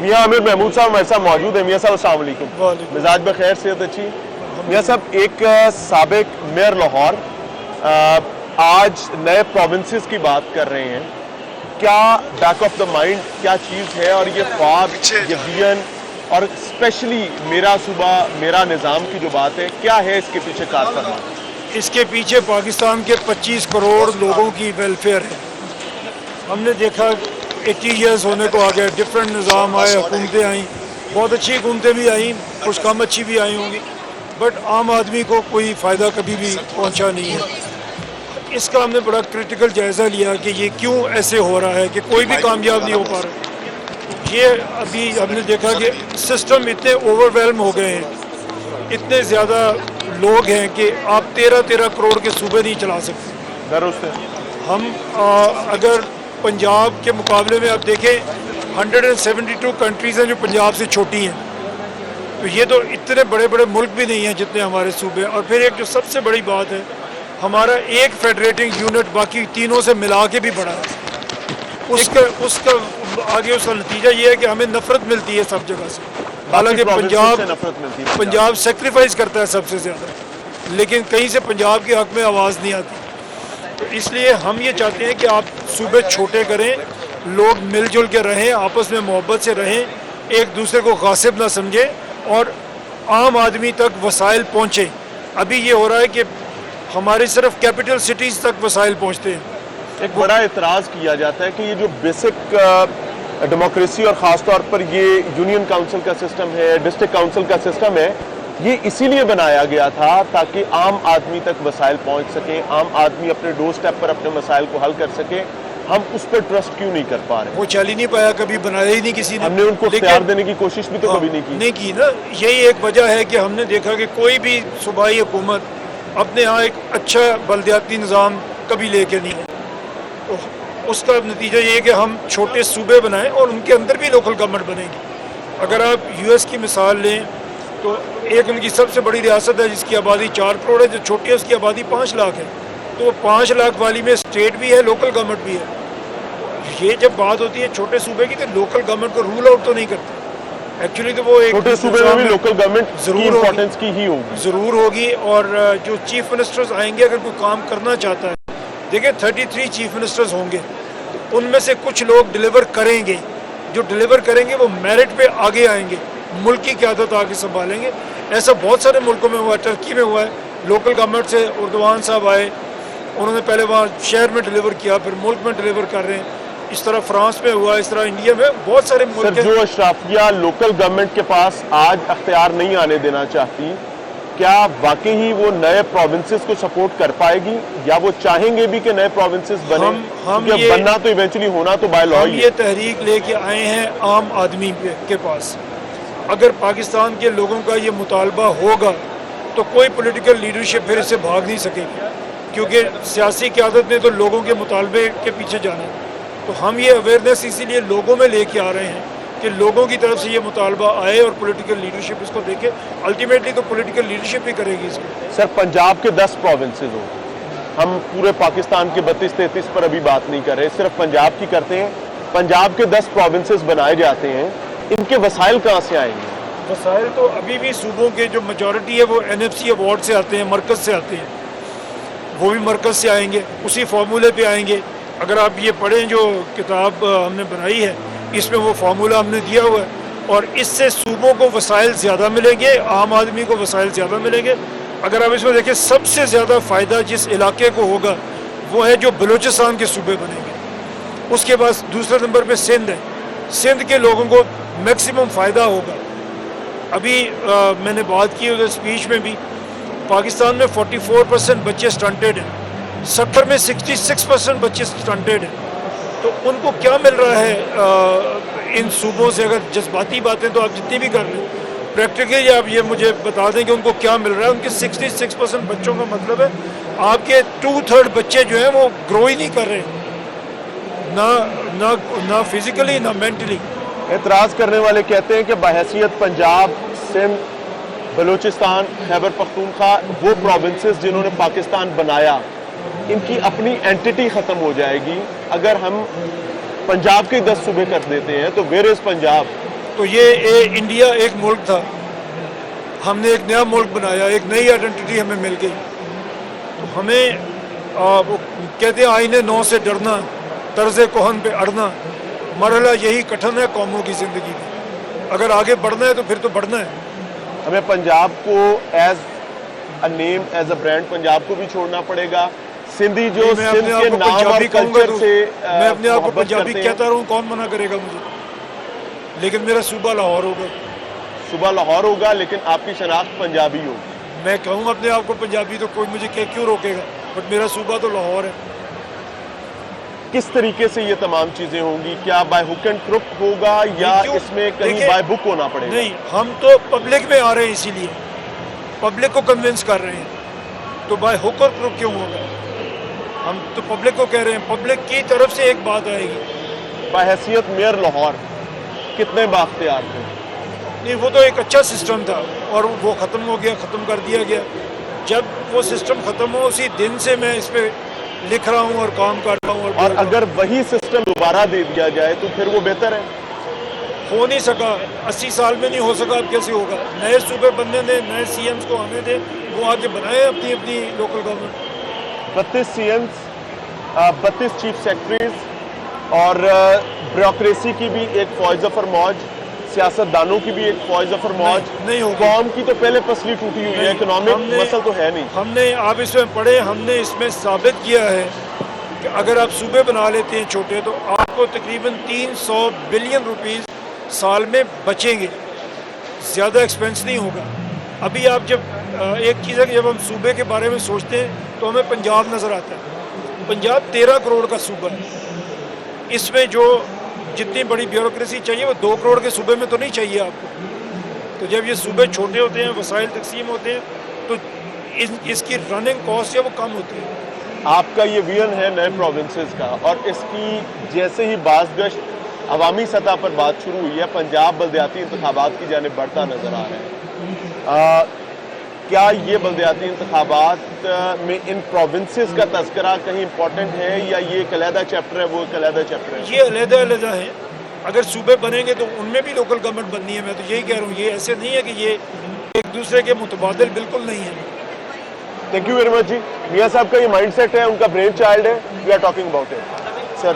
میاں امیر محمود صاحب ہمارے ساتھ موجود ہیں. میاں صاحب السلام علیکم. مزاج بخیر, صحت اچھی. میاں صاحب, ایک سابق میئر لاہور آج نئے پروونسز کی بات کر رہے ہیں, کیا بیک آف دا مائنڈ کیا چیز ہے, اور یہ خواب, یہ ویژن, اور اسپیشلی میرا صوبہ میرا نظام کی جو بات ہے, کیا ہے اس کے پیچھے کار فرما؟ اس کے پیچھے پاکستان کے 25 کروڑ لوگوں کی ویلفیئر ہے. ہم نے دیکھا 80 ایئرز ہونے کو آ گئے, ڈفرینٹ نظام آئے, حکومتیں آئیں, بہت اچھی حکومتیں بھی آئیں, کچھ کم اچھی بھی آئی ہوں گی, بٹ عام آدمی کو کوئی فائدہ کبھی بھی پہنچا نہیں ہے. اس کا ہم نے بڑا کرٹیکل جائزہ لیا کہ یہ کیوں ایسے ہو رہا ہے کہ کوئی بھی کامیاب نہیں ہو پا رہا. یہ ابھی ہم نے دیکھا کہ سسٹم اتنے اوور ویلم ہو گئے ہیں, اتنے زیادہ لوگ ہیں کہ آپ 13 کروڑ کے صوبے نہیں چلا سکتے. درست ہے. ہم اگر پنجاب کے مقابلے میں آپ دیکھیں 172 کنٹریز ہیں جو پنجاب سے چھوٹی ہیں, تو یہ تو اتنے بڑے بڑے ملک بھی نہیں ہیں جتنے ہمارے صوبے. اور پھر ایک جو سب سے بڑی بات ہے, ہمارا ایک فیڈریٹنگ یونٹ باقی تینوں سے ملا کے بھی بڑا ہے. اس کا آگے اس کا نتیجہ یہ ہے کہ ہمیں نفرت ملتی ہے سب جگہ سے. حالانکہ پنجاب سیکریفائز کرتا ہے سب سے زیادہ, لیکن کہیں سے پنجاب کے حق میں آواز نہیں آتی. تو اس لیے ہم یہ چاہتے ہیں کہ آپ صوبے چھوٹے کریں, لوگ مل جل کے رہیں, آپس میں محبت سے رہیں, ایک دوسرے کو غاصب نہ سمجھیں, اور عام آدمی تک وسائل پہنچیں. ابھی یہ ہو رہا ہے کہ ہمارے صرف کیپٹل سٹیز تک وسائل پہنچتے ہیں. ایک بڑا اعتراض کیا جاتا ہے کہ یہ جو بیسک ڈیموکریسی اور خاص طور پر یہ یونین کاؤنسل کا سسٹم ہے, ڈسٹرکٹ کاؤنسل کا سسٹم ہے, یہ اسی لیے بنایا گیا تھا تاکہ عام آدمی تک وسائل پہنچ سکیں, عام آدمی اپنے ڈور سٹیپ پر اپنے مسائل کو حل کر سکے. ہم اس پر ٹرسٹ کیوں نہیں کر پا رہے؟ وہ چل ہی نہیں پایا, کبھی بنایا ہی نہیں کسی نے. ہم نے ان کو اختیار دینے کی کوشش بھی تو کبھی نہیں کی نا. یہی ایک وجہ ہے کہ ہم نے دیکھا کہ کوئی بھی صوبائی حکومت اپنے ہاں ایک اچھا بلدیاتی نظام کبھی لے کے نہیں ہے. تو اس کا نتیجہ یہ ہے کہ ہم چھوٹے صوبے بنائیں اور ان کے اندر بھی لوکل گورنمنٹ بنے گی. اگر آپ US کی مثال لیں تو ایک ان کی سب سے بڑی ریاست ہے جس کی آبادی 4 کروڑ ہے, جو چھوٹی ہے اس کی آبادی 5 لاکھ ہے. تو وہ 5 لاکھ والی میں اسٹیٹ بھی ہے, لوکل گورنمنٹ بھی ہے. یہ جب بات ہوتی ہے چھوٹے صوبے کی تو لوکل گورنمنٹ کو رول آؤٹ تو نہیں کرتے. ایکچولی تو وہ ایک چھوٹے صوبے میں بھی لوکل گورنمنٹ ضرور ہوگی. اور جو چیف منسٹرز آئیں گے, اگر کوئی کام کرنا چاہتا ہے, دیکھیں 33 چیف منسٹرز ہوں گے, تو ان میں سے کچھ لوگ ڈلیور کریں گے. جو ڈلیور کریں گے وہ میرٹ پہ آگے آئیں گے, ملک کی قیادت آگے سنبھالیں گے. ایسا بہت سارے ملکوں میں ہوا ہے, ٹرکی میں ہوا ہے, لوکل گورنمنٹ سے اردوان صاحب آئے, انہوں نے پہلے وہاں شہر میں ڈلیور کیا, پھر ملک میں ڈلیور کر رہے ہیں. اس طرح فرانس میں ہوا, اس طرح انڈیا میں بہت سارے ملک ہیں. جو اشرافیہ لوکل گورنمنٹ کے پاس آج اختیار نہیں آنے دینا چاہتی, کیا واقعی وہ نئے پروونسز کو سپورٹ کر پائے گی, یا وہ چاہیں گے بھی کہ نئے پروونسز بنیں؟ کیونکہ بننا تو ایونچولی ہونا تو بائی لا ہی ہے. ہم یہ تحریک لے کے آئے ہیں عام آدمی کے پاس. اگر پاکستان کے لوگوں کا یہ مطالبہ ہوگا تو کوئی پولیٹیکل لیڈرشپ پھر اسے بھاگ نہیں سکے گی, کیونکہ سیاسی قیادت نے تو لوگوں کے مطالبے کے پیچھے جانا ہے. تو ہم یہ اویئرنیس اسی لیے لوگوں میں لے کے آ رہے ہیں کہ لوگوں کی طرف سے یہ مطالبہ آئے اور پولیٹیکل لیڈرشپ اس کو دیکھے. الٹیمیٹلی تو پولیٹیکل لیڈرشپ ہی کرے گی اس کو. سر, پنجاب کے 10 پروونسز ہوں, ہم پورے پاکستان کے 32-33 پر ابھی بات نہیں کر رہے, صرف پنجاب کی کرتے ہیں. پنجاب کے 10 پروونسز بنائے جاتے ہیں, ان کے وسائل کہاں سے آئیں گے؟ وسائل تو ابھی بھی صوبوں کے جو میجورٹی ہے وہ NFC ایوارڈ سے آتے ہیں, مرکز سے آتے ہیں. وہ بھی مرکز سے آئیں گے, اسی فارمولے پہ آئیں گے. اگر آپ یہ پڑھیں جو کتاب ہم نے بنائی ہے, اس میں وہ فارمولہ ہم نے دیا ہوا ہے, اور اس سے صوبوں کو وسائل زیادہ ملیں گے, عام آدمی کو وسائل زیادہ ملیں گے. اگر آپ اس میں دیکھیں سب سے زیادہ فائدہ جس علاقے کو ہوگا وہ ہے جو بلوچستان کے صوبے بنیں گے. اس کے بعد دوسرے نمبر پہ سندھ ہے. سندھ کے لوگوں کو میکسیمم فائدہ ہوگا. ابھی میں نے بات کی ادھر اسپیچ میں بھی, پاکستان میں 44% بچے سٹنٹڈ ہیں, 70 میں 66% بچے سٹنٹڈ ہیں. تو ان کو کیا مل رہا ہے ان صوبوں سے؟ اگر جذباتی باتیں تو آپ جتنی بھی کر لیں, پریکٹیکلی آپ یہ مجھے بتا دیں کہ ان کو کیا مل رہا ہے. ان کے 66% بچوں کا مطلب ہے آپ کے 2/3 بچے جو ہیں وہ گرو ہی نہیں کر رہے, نہ فزیکلی نہ مینٹلی. اعتراض کرنے والے کہتے ہیں کہ بحیثیت پنجاب, سندھ, بلوچستان, خیبر پختونخوا, وہ پروونسز جنہوں نے پاکستان بنایا, ان کی اپنی اینٹیٹی ختم ہو جائے گی اگر ہم پنجاب کے 10 صوبے کر دیتے ہیں. تو ویئر از پنجاب؟ تو یہ انڈیا ایک ملک تھا، ہم نے ایک نیا ملک بنایا، ایک نئی آئیڈینٹی ہمیں مل گئی. تو ہمیں وہ کہتے ہیں آئینے نو سے ڈرنا، طرز کہن پہ اڑنا. مرحلہ یہی کٹھن ہے قوموں کی زندگی میں، اگر آگے بڑھنا ہے تو پھر تو بڑھنا ہے. ہمیں پنجاب کو as a name, as a brand Punjab کو بھی چھوڑنا پڑے گا. سندھی جو میں سندھ اپنے آپ کے کو نام اور پنجابی کہوں گا کلچر تو سے میں اپنے آپ کو محبت پنجابی کرتے ہیں. کہتا رہوں، کون منع کرے گا مجھے؟ لیکن میرا صوبہ لاہور ہوگا. صبح لاہور ہوگا لیکن آپ کی شناخت پنجابی ہوگی. میں کہوں اپنے آپ کو پنجابی تو کوئی مجھے کیوں روکے گا، بٹ میرا صوبہ تو لاہور ہے. کس طریقے سے یہ تمام چیزیں ہوں گی؟ کیا بائی ہک اینڈ کرک ہوگا یا کیوں؟ اس میں کہیں دیکھیں، بائی بک ہونا پڑے گا؟ نہیں، ہم تو پبلک میں آ رہے ہیں، اسی لیے پبلک کو کنونس کر رہے ہیں. تو بائی ہک اور کرک کیوں ہوگا؟ ہم تو پبلک کو کہہ رہے ہیں، پبلک کی طرف سے ایک بات آئے گی. بحیثیت میئر لاہور کتنے بااختیار تھے؟ نہیں، وہ تو ایک اچھا سسٹم تھا اور وہ ختم ہو گیا، ختم کر دیا گیا. جب وہ سسٹم ختم ہو اسی دن سے میں اس پہ لکھ رہا ہوں اور کام کر رہا ہوں اور اور بول رہا ہوں. اگر وہی سسٹم دوبارہ دے دیا جائے تو پھر وہ بہتر ہے. ہو نہیں سکا، 80 سال میں نہیں ہو سکا، اب کیسے ہوگا؟ نئے صوبے بننے دیں، نئے سی ایمز کو آنے دیں، وہ آگے بنائیں اپنی اپنی لوکل گورنمنٹ. 32 سی ایمز، 32 چیف سیکرٹریز اور بیوروکریسی کی بھی ایک فوج ظفر موج، سیاست دانوں کی بھی ایک فوج ظفر موج. نہیں ہوگی. قوم کی تو پہلے پسلی ٹوٹی ہوئی ہے، ہم اکنامک نے- مسئلہ تو ہے نہیں. ہم نے، آپ اس میں پڑھے، ہم نے اس میں ثابت کیا ہے کہ اگر آپ صوبے بنا لیتے ہیں چھوٹے تو آپ کو تقریباً 300 بلین روپیز سال میں بچیں گے، زیادہ ایکسپینس نہیں ہوگا. ابھی آپ جب ایک چیز ہے کہ جب ہم صوبے کے بارے میں سوچتے ہیں تو ہمیں پنجاب نظر آتا ہے. پنجاب 13 کروڑ کا صوبہ ہے. اس میں جو جتنی بڑی بیوروکریسی چاہیے وہ 2 کروڑ کے صوبے میں تو نہیں چاہیے آپ کو. تو جب یہ صوبے چھوٹے ہوتے ہیں، وسائل تقسیم ہوتے ہیں، تو اس کی رننگ کاسٹ ہے وہ کم ہوتی ہے. آپ کا یہ ویژن ہے نئے پروونسز کا، اور اس کی جیسے ہی باز گشت عوامی سطح پر بات شروع ہوئی ہے، پنجاب بلدیاتی انتخابات کی جانب بڑھتا نظر آ رہا ہے. کیا یہ بلدیاتی انتخابات میں ان پروونسز کا تذکرہ کہیں امپورٹنٹ ہے یا یہ ایک علیحدہ چیپٹر ہے، وہ ایک علیحدہ چیپٹر ہے؟ یہ علیحدہ علیحدہ ہیں. اگر صوبے بنیں گے تو ان میں بھی لوکل گورنمنٹ بننی ہے. میں تو یہی کہہ رہا ہوں، یہ ایسے نہیں ہے کہ یہ ایک دوسرے کے متبادل بالکل نہیں ہے. تھینک یو ویری مچ جی. میاں صاحب کا یہ مائنڈ سیٹ ہے، ان کا برین چائلڈ ہے. We are talking about it sir.